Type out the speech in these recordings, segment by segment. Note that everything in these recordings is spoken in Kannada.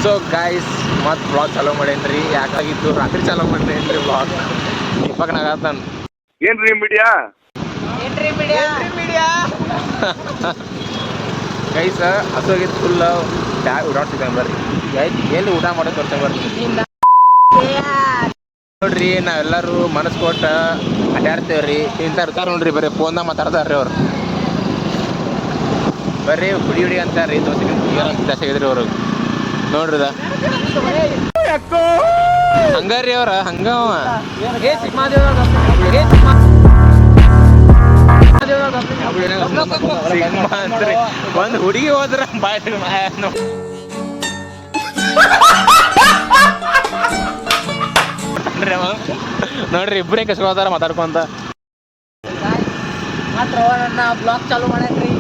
ಸೊ ಗಾಯ್ಸ್ ಮತ್ತೆ ಬ್ಲಾಗ್ ಚಾಲೂ ಮಾಡೇನ್ರಿ. ಯಾಕಾಗಿತ್ತು ರಾತ್ರಿ ಚಾಲೂ ಮಾಡ್ರೇನ್ರಿ ಬ್ಲಾಗ್. ಇವಾಗ ನಾಗತ್ತಾನ ಏನ್ರಿ ಮೀಡಿಯಾ ಗೈಸ್ ಹಸುವಾಗಿತ್ತು ಫುಲ್ ಬ್ಯಾಗ್ ಓಡಾಡ್ತಿದ್ದೇನೆ ಬರ್ರಿ. ಎಲ್ಲಿ ಊಟ ಮಾಡೋದು ತೋರ್ಸ ಬರ್ರಿ ನೋಡ್ರಿ. ನಾವೆಲ್ಲರೂ ಮನಸ್ಸು ಕೊಟ್ಟ ಅಡ್ಡಾಡ್ತೇವ್ರಿ. ಇಂಥ ಇರ್ತಾರ ನೋಡ್ರಿ, ಬರೀ ಫೋನ್ದಾಗ ಮಾತಾಡ್ತಾರ್ರಿ ಅವ್ರು. ಬರ್ರಿ ಹುಡಿ ಹುಡಿ ಅಂತಾರ್ರಿ. ದೋಸ್ತಿ ಜಾಸ್ತಿ ಆಗಿದ್ರಿ ಅವ್ರಿಗೆ ನೋಡ್ರಿದ ಹಂಗಾರಿ ಅವ್ರ ಹಂಗವ ಒಂದು ಹುಡುಗಿ ಹೋದ್ರ ನೋಡ್ರಿ ಇಬ್ಬರೇ ಕಸ್ಕೋತಾರ ಮಾತಾಡ್ಕೊಂತ. ಬ್ಲಾಗ್ ಚಾಲು ಮಾಡೇನ್ರಿ.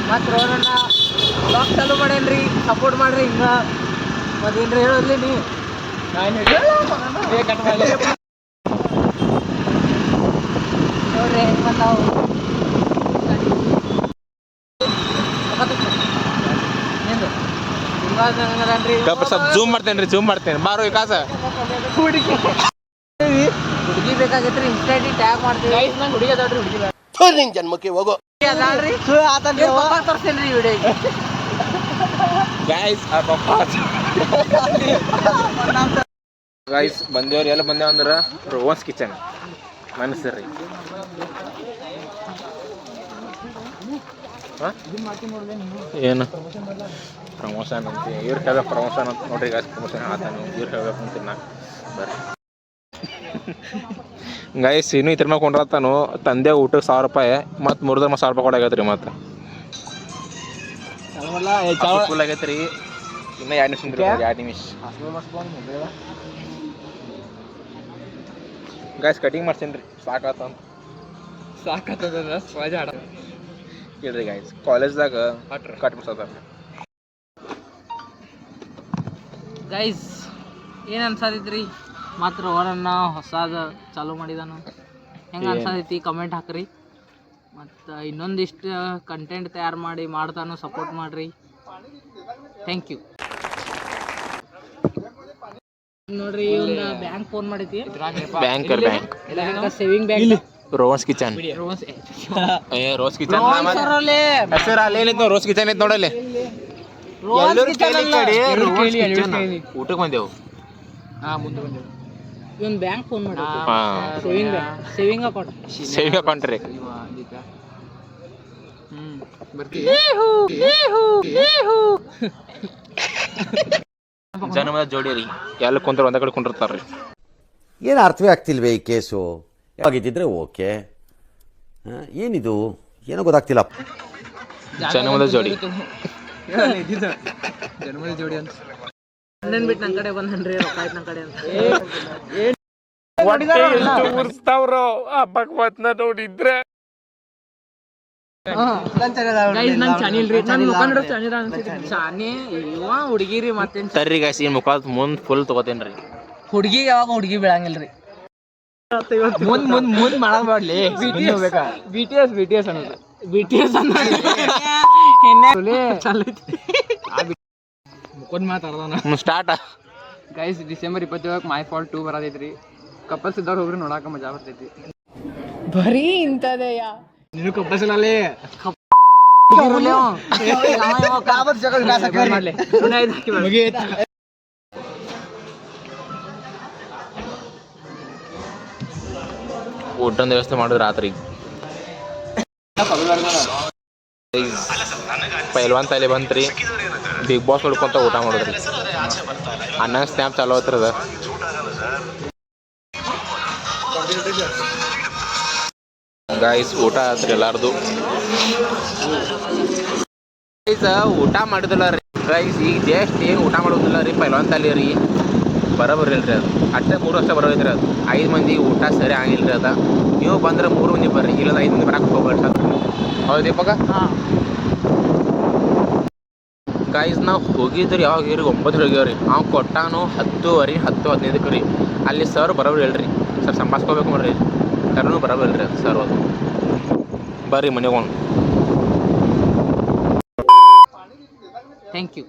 ಮತ್ತೆ ರೋಹನಣ್ಣ ಬ್ಲಾಗ್ ಚಾಲು ಮಾಡೇನ್ರಿ. ಸಪೋರ್ಟ್ ಮಾಡ್ರಿ. ಹಿಂಗ ಮತ್ತೇನ್ರಿ ಹೇಳೋದ್ಲಿ ನೀ ನೋಡ್ರಿ ಹೆಂಗ್ ಬಂದಾವು. ಜೂಮ್ ಮಾಡ್ತೇನ್ರಿ, ಜೂಮ್ ಮಾಡ್ತೇನೆ. ಬಾರೋ ವಿಕಾಸ ಹುಡುಗಿ ಬೇಕಾಗೈತ್ರಿ. ಇನ್ಸ್ಟಾಡಿ ಟ್ಯಾಗ್ ಮಾಡ್ತೀವಿ. ನಂಗೆ ಹುಡುಗಿ ಅದಾಳ್ರಿ. ಹುಡುಗಿ ನಿನ್ ಜನ್ಮಕ್ಕೆ ಹೋಗೋ ಅದಾಳ್ರಿ. ತೋರಿಸ್ತೇನೆ ರೀ ವಿಡಿಯೋ. ಗೈಸ್ ಬಂದೇವ್ರಿ. ಎಲ್ಲ ಬಂದೇವ ಅಂದ್ರೆ ರೋವನ್ಸ್ ಕಿಚನ್ ಮನಸ್ಸರಿ. ಏನು ಪ್ರಮೋಷನ್ ಅಂತ ಇವ್ರು ಹೇಳ್ಬೇಕು. ಪ್ರಮೋಷನ್ ಅಂತ ನೋಡ್ರಿ ಗೈಸ್. ಪ್ರಮೋಷನ್ ಆತಾನು ಇವ್ರು ಹೇಳ್ಬೇಕು ಅಂತೀನಿ ನಾ. ಬರ್ರಿ ಗೈಸ್ ಇನ್ನೂ ಇದ್ರ ಮೇಲೆ ಕೊಂಡ್ರತಾನು. ತಂದೆ ಊಟಕ್ಕೆ 1000 ರೂಪಾಯಿ ಮತ್ತು 3 1000 ರೂಪಾಯಿ ಕೊಡಾಗೈತ್ರಿ. ಮತ್ತು ಫುಲ್ ಆಗೈತೆ ರೀ. ಇನ್ನೂ 2 ನಿಮಿಷ 2 ನಿಮಿಷ ಗೈಸ್ ಕಟಿಂಗ್ ಮಾಡ್ತೀನಿ ರೀ. ಸಾಕಾತಂತ ಹೇಳ್ರಿ ಗೈಸ್. ಕಾಲೇಜ್ದಾಗ ಕಟ್ ಮಾಡ್ಸೋದ ಗೈಸ್ ಏನು ಅನ್ಸಾತೈತ್ರಿ? ಮಾತ್ರ ಅವರನ್ನ ಹೊಸಾದ ಚಾಲೂ ಮಾಡಿದಾನು. ಹೆಂಗೆ ಅನ್ಸಾತೈತಿ ಕಮೆಂಟ್ ಹಾಕ್ರಿ. ಮತ್ತು ಇನ್ನೊಂದಿಷ್ಟು ಕಂಟೆಂಟ್ ತಯಾರು ಮಾಡಿ ಮಾಡ್ತಾನು. ಸಪೋರ್ಟ್ ಮಾಡಿರಿ. Thank you. ನೋಡ್ರಿ ಒಂದು ಬ್ಯಾಂಕ್ ಫೋನ್ ಮಾಡೈತಿ. Bank saving bank rose kitchen. Rose kitchen ಹೆಸರು ಅಲ್ಲೇನಿತ್ತು. ರೋಸ್ ಕಿಚನ್ ಐತೆ ನೋಡಲ್ಲಿ. ಊಟಕ್ಕೆ ಬಂದೆವು. ಮುಂದೆ ಬಂದೆವು. ಇವನ್ ಬ್ಯಾಂಕ್ ಫೋನ್ ಮಾಡಿ. ಸೇವಿಂಗ್ ಬ್ಯಾಂಕ್ ಸೇವಿಂಗ್ ಅಕೌಂಟ್ ರೀ. ಜನ್ಮದ ಜೋಡಿ ರೀ. ಎಲ್ಲ ಕುಂತ್ರ ಒಂದ ಕಡೆ ಕುಂಡಿರ್ತಾರ್ರಿ. ಏನು ಅರ್ಥವೇ ಆಗ್ತಿಲ್ವೇ ಈ ಕೇಸು? ಆಗಿದ್ದಿದ್ರೆ ಓಕೆ. ಏನಿದು ಏನೋ ಗೊತ್ತಾಗ್ತಿಲ್ಲ. ಜನ್ಮದ ಜೋಡಿ ಅಂತ ಅಣ್ಣನ್ ಬಿಟ್ಟು ನನ್ನ ಕಡೆ ಬಂದನ್ರಿ. ರೊಕ್ಕ ಆಯ್ತು ನನ್ನ ಕಡೆ ಅಂತ ನೋಡಿದ್ರೆ ಹುಡುಗಿರಿ ಮತ್ತೇನ್ ತರ್ರಿ ಗಾಯ್ಸ್. ಈ ಮುಖ ಮುಂದ್ ಫುಲ್ ತಗೋತೇನ್ರಿ. ಹುಡುಗಿ ಯಾವಾಗ ಹುಡುಗಿ ಬೀಳಂಗಿಲ್ರಿ. ಮುಂದ್ ಮಾಡದ್ ಮಾಡ್ಲಿ. BTS ಅನ್ನೋದು ಮುಖದ ಮಾತಾಡ್ದಾನ start. Guys December 27 my fault 2 ಬರತೈತ್ರಿ. ಕಪಲ್ಸ್ ಇದ್ದವ್ರು ಹೋಗ್ರಿ ನೋಡಾಕ ಮಜಾ ಬರ್ತೈತಿ. ಬರೀ ಇಂಥದೆಯ ನೀನು ಕಪ್ಪಸಲಲ್ಲಿ ಊಟದ ವ್ಯವಸ್ಥೆ ಮಾಡಿದ್ರು ರಾತ್ರಿ. ಪೈಲ್ವಾನ್ ತಲೆ ಬಂತ್ರಿ. ಬಿಗ್ ಬಾಸ್ ನೋಡ್ಕೊಂತ ಊಟ ಮಾಡಿದ್ರಿ. ಅನ್ನ ಸ್ನ್ಯಾಪ್ ಚಾಲೋ ಹತ್ರದ. ಗಾಯ್ಸ್ ಊಟ ಆತ್ರಿ ಎಲ್ಲಾರ್ದು. ಊಟ ಮಾಡಿದಿಲ್ಲ ರೀ ಗೈಸ್. ಈಗ ಜಸ್ಟ್ ಏನು ಊಟ ಮಾಡೋದಿಲ್ಲ ರೀ. ಪೈಲ್ವಾನ್ ತಲೆ ರೀ ಬರೋಬರಿ ಇಲ್ರಿ. ಅದು ಅಷ್ಟೇ 3 ವರ್ಷ ಬರೋದ್ರಿ. ಅದು 5 ಮಂದಿ ಊಟ ಸರಿ ಆಗಿಲ್ರಿ. ಅದ ನೀವು ಬಂದ್ರೆ 3 ಮಂದಿ ಬರ್ರಿ. ಇಲ್ಲದ 5 ಮಂದಿ ಬರಕ್ಕೆ ಹೋಗ್ಬೇಡ್ರಿ. ಹೌದು ದೀಪಕ. ಗಾಯ್ಸ್ ನಾವು ಹೋಗಿದ್ರಿ ಯಾವಾಗ ರೀ 9 ಹೋಗ್ಯಾವ್ರಿ. ನಾವು ಕೊಟ್ಟಾನು 10:10 10:15 ರೀ. ಅಲ್ಲಿ ಸರ್ ಬರೋಬ್ರಿ ಹೇಳ್ರಿ. ಸರ್ ಸಂಭಾಸ್ಕೋಬೇಕು ನೋಡ್ರಿ. ಕರ್ನೂ ಬರೋಬರಿ ಇಲ್ರಿ ಅದು ಸರ್. ಅದು ಬರ್ರಿ ಮನೆಗೆ ಥ್ಯಾಂಕ್ ಯು.